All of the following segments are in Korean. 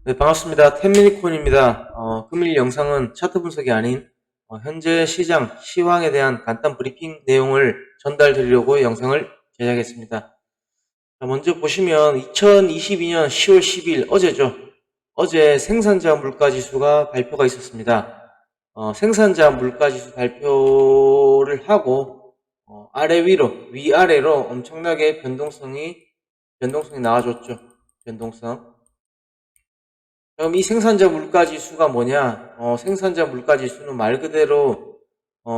네, 반갑습니다. 텐미니콘입니다. 금일 영상은 차트 분석이 아닌 현재 시장, 시황에 대한 간단 브리핑 내용을 전달드리려고 영상을 제작했습니다. 자, 먼저 보시면 2022년 10월 10일 어제죠. 어제 생산자 물가지수가 발표가 있었습니다. 생산자 물가지수 발표를 하고 아래 위로, 위아래로 엄청나게 변동성이 나와줬죠. 변동성. 그럼 이 생산자 물가지수가 뭐냐? 생산자 물가지수는 말 그대로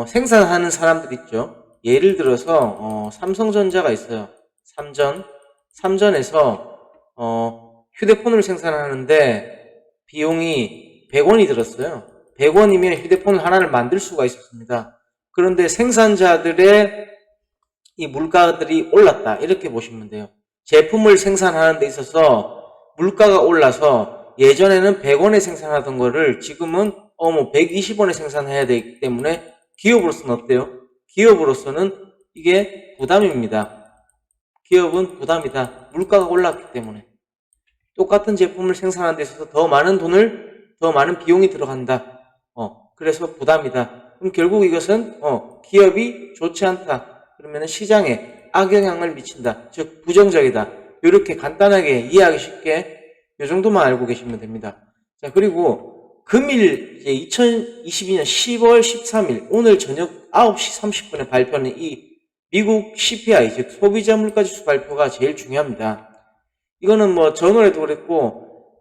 생산하는 사람들 있죠. 예를 들어서 삼성전자가 있어요. 삼전에서 휴대폰을 생산하는데 비용이 100원이 들었어요. 100원이면 휴대폰을 하나를 만들 수가 있었습니다. 그런데 생산자들의 이 물가들이 올랐다, 이렇게 보시면 돼요. 제품을 생산하는 데 있어서 물가가 올라서 예전에는 100원에 생산하던 거를 지금은 120원에 생산해야 되기 때문에 기업으로서는 어때요? 기업으로서는 이게 부담입니다. 기업은 부담이다. 물가가 올랐기 때문에. 똑같은 제품을 생산하는 데 있어서 더 많은 비용이 들어간다. 그래서 부담이다. 그럼 결국 이것은 기업이 좋지 않다. 그러면 시장에 악영향을 미친다. 즉 부정적이다. 이렇게 간단하게 이해하기 쉽게 이 정도만 알고 계시면 됩니다. 자, 그리고 금일 이제 2022년 10월 13일 오늘 저녁 9시 30분에 발표하는 이 미국 CPI, 즉 소비자 물가지수 발표가 제일 중요합니다. 이거는 뭐 전월에도 그랬고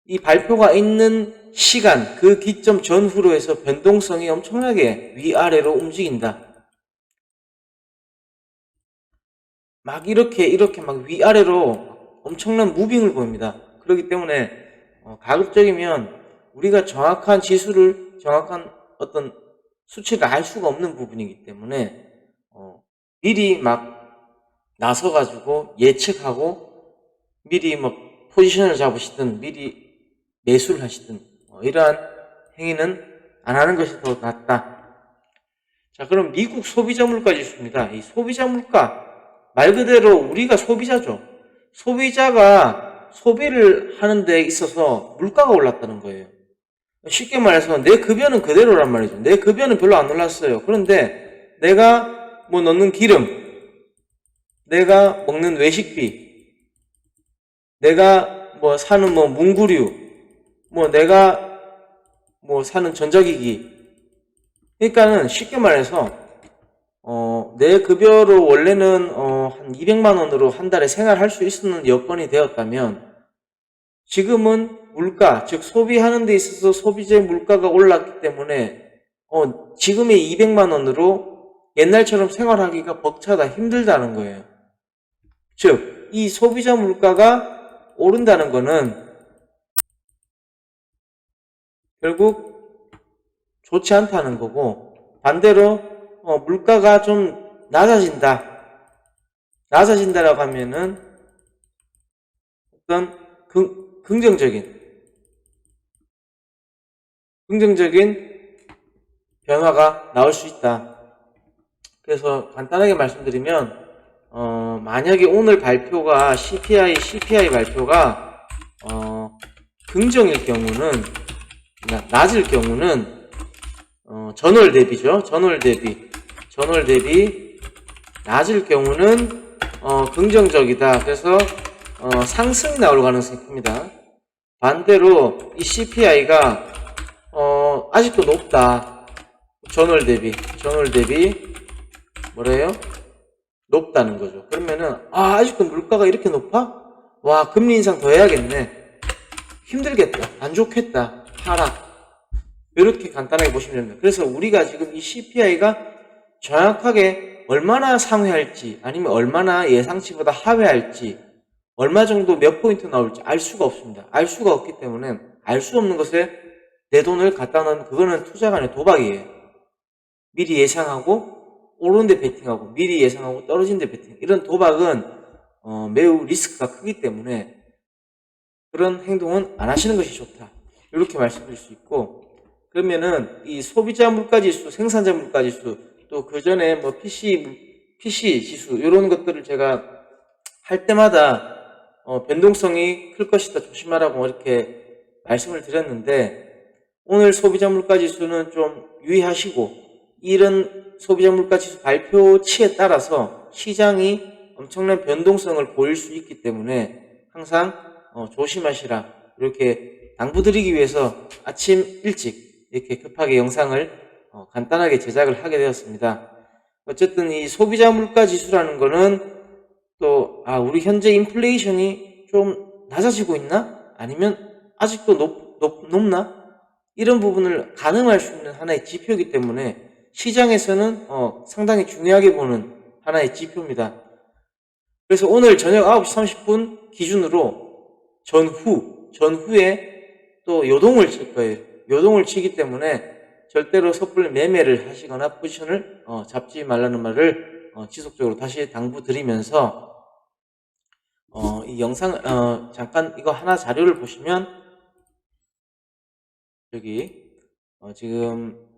이 발표가 있는 시간, 그 기점 전후로 해서 변동성이 엄청나게 위아래로 움직인다. 막 이렇게 막 위아래로 엄청난 무빙을 보입니다. 그렇기 때문에 가급적이면 우리가 정확한 어떤 수치를 알 수가 없는 부분이기 때문에 미리 막 나서가지고 예측하고 미리 뭐 포지션을 잡으시든 미리 매수를 하시든 이러한 행위는 안 하는 것이 더 낫다. 자, 그럼 미국 소비자 물가 지수입니다. 이 소비자 물가 말 그대로 우리가 소비자죠. 소비자가 소비를 하는 데 있어서 물가가 올랐다는 거예요. 쉽게 말해서 내 급여는 그대로란 말이죠. 내 급여는 별로 안 올랐어요. 그런데 내가 뭐 넣는 기름, 내가 먹는 외식비, 내가 뭐 사는 뭐 문구류, 뭐 내가 뭐 사는 전자기기. 그러니까는 쉽게 말해서 내 급여로 원래는 한 200만 원으로 한 달에 생활할 수 있는 여건이 되었다면 지금은 물가, 즉 소비하는 데 있어서 소비재 물가가 올랐기 때문에 지금의 200만 원으로 옛날처럼 생활하기가 벅차다, 힘들다는 거예요. 즉, 이 소비자 물가가 오른다는 거는 결국 좋지 않다는 거고, 반대로 물가가 좀 낮아진다라고 하면은 어떤 긍정적인 변화가 나올 수 있다. 그래서 간단하게 말씀드리면 만약에 오늘 발표가 CPI 발표가 긍정일 경우는, 낮을 경우는 전월 대비죠. 전월 대비 낮을 경우는 긍정적이다. 그래서 상승이 나올 가능성이 큽니다. 반대로 이 CPI가 아직도 높다. 전월 대비 뭐래요? 높다는 거죠. 그러면은 아직도 물가가 이렇게 높아? 와, 금리 인상 더 해야겠네. 힘들겠다. 안 좋겠다. 하락. 이렇게 간단하게 보시면 됩니다. 그래서 우리가 지금 이 CPI가 정확하게 얼마나 상회할지 아니면 얼마나 예상치보다 하회할지 얼마 정도 몇 포인트 나올지 알 수가 없습니다. 알 수가 없기 때문에 알 수 없는 것에 내 돈을 갖다 놓은 그거는 투자가 아니라 도박이에요. 미리 예상하고 오르는데 베팅하고 미리 예상하고 떨어지는데 베팅, 이런 도박은 매우 리스크가 크기 때문에 그런 행동은 안 하시는 것이 좋다. 이렇게 말씀드릴 수 있고, 그러면은 이 소비자 물가지수, 생산자 물가지수, 또 그 전에 뭐 PC 지수 이런 것들을 제가 할 때마다 변동성이 클 것이다, 조심하라고 이렇게 말씀을 드렸는데 오늘 소비자 물가 지수는 좀 유의하시고 이런 소비자 물가 지수 발표치에 따라서 시장이 엄청난 변동성을 보일 수 있기 때문에 항상 조심하시라 이렇게 당부드리기 위해서 아침 일찍 이렇게 급하게 영상을 간단하게 제작을 하게 되었습니다. 어쨌든 이 소비자 물가 지수라는 거는 또 우리 현재 인플레이션이 좀 낮아지고 있나? 아니면 아직도 높나? 이런 부분을 가늠할 수 있는 하나의 지표이기 때문에 시장에서는 상당히 중요하게 보는 하나의 지표입니다. 그래서 오늘 저녁 9시 30분 기준으로 전후에 또 요동을 칠 거예요. 요동을 치기 때문에 절대로 섣불리 매매를 하시거나 포지션을 잡지 말라는 말을 지속적으로 다시 당부드리면서 이 영상 잠깐 이거 하나 자료를 보시면 여기 지금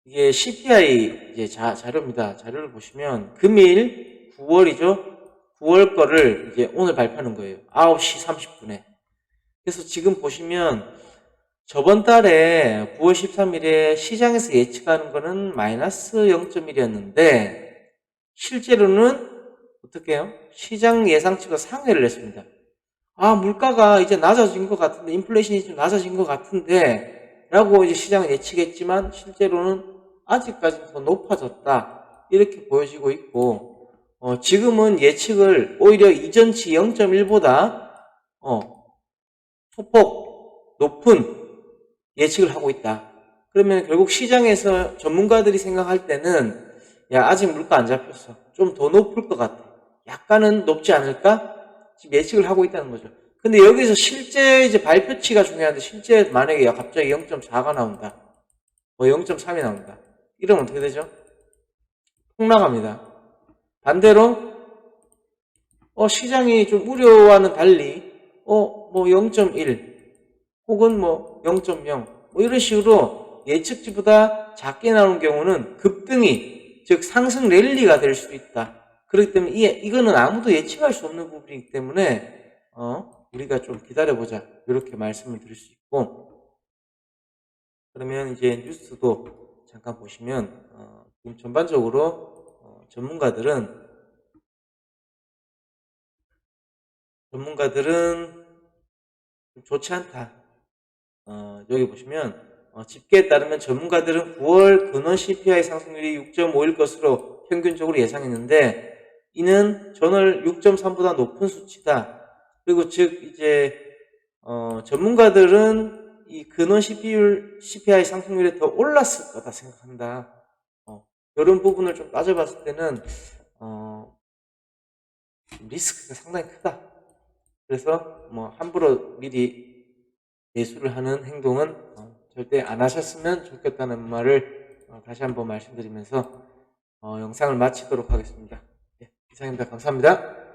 이게 CPI 이제 자료입니다. 자료를 보시면 금일 9월이죠. 9월 거를 이제 오늘 발표하는 거예요. 9시 30분에. 그래서 지금 보시면 저번 달에 9월 13일에 시장에서 예측하는 거는 마이너스 0.1이었는데 실제로는 어떻게 해요? 시장 예상치가 상회를 했습니다. 물가가 이제 낮아진 것 같은데, 인플레이션이 좀 낮아진 것 같은데, 라고 이제 시장은 예측했지만, 실제로는 아직까지 더 높아졌다. 이렇게 보여지고 있고, 지금은 예측을 오히려 이전치 0.1보다, 소폭 높은 예측을 하고 있다. 그러면 결국 시장에서 전문가들이 생각할 때는, 아직 물가 안 잡혔어. 좀 더 높을 것 같아. 약간은 높지 않을까? 지금 예측을 하고 있다는 거죠. 근데 여기서 실제 이제 발표치가 중요한데 실제 만약에 갑자기 0.4가 나온다. 0.3이 나온다. 이러면 어떻게 되죠? 폭락합니다. 반대로 시장이 좀 우려와는 달리 0.1 혹은 0.0 이런 식으로 예측치보다 작게 나오는 경우는 급등이 즉 상승 랠리가 될 수 있다. 그렇기 때문에 이거는 아무도 예측할 수 없는 부분이기 때문에 우리가 좀 기다려보자 이렇게 말씀을 드릴 수 있고 그러면 이제 뉴스도 잠깐 보시면 지금 전반적으로 전문가들은 좋지 않다. 여기 보시면 집계에 따르면 전문가들은 9월 근원 CPI 상승률이 6.5일 것으로 평균적으로 예상했는데 이는 전월 6.3보다 높은 수치다. 그리고 즉 이제 전문가들은 이 근원 CPI 상승률이 더 올랐을 거다 생각한다. 이런 부분을 좀 따져봤을 때는 리스크가 상당히 크다. 그래서 함부로 미리 매수를 하는 행동은 절대 안 하셨으면 좋겠다는 말을 다시 한번 말씀드리면서 영상을 마치도록 하겠습니다. 이상입니다. 감사합니다.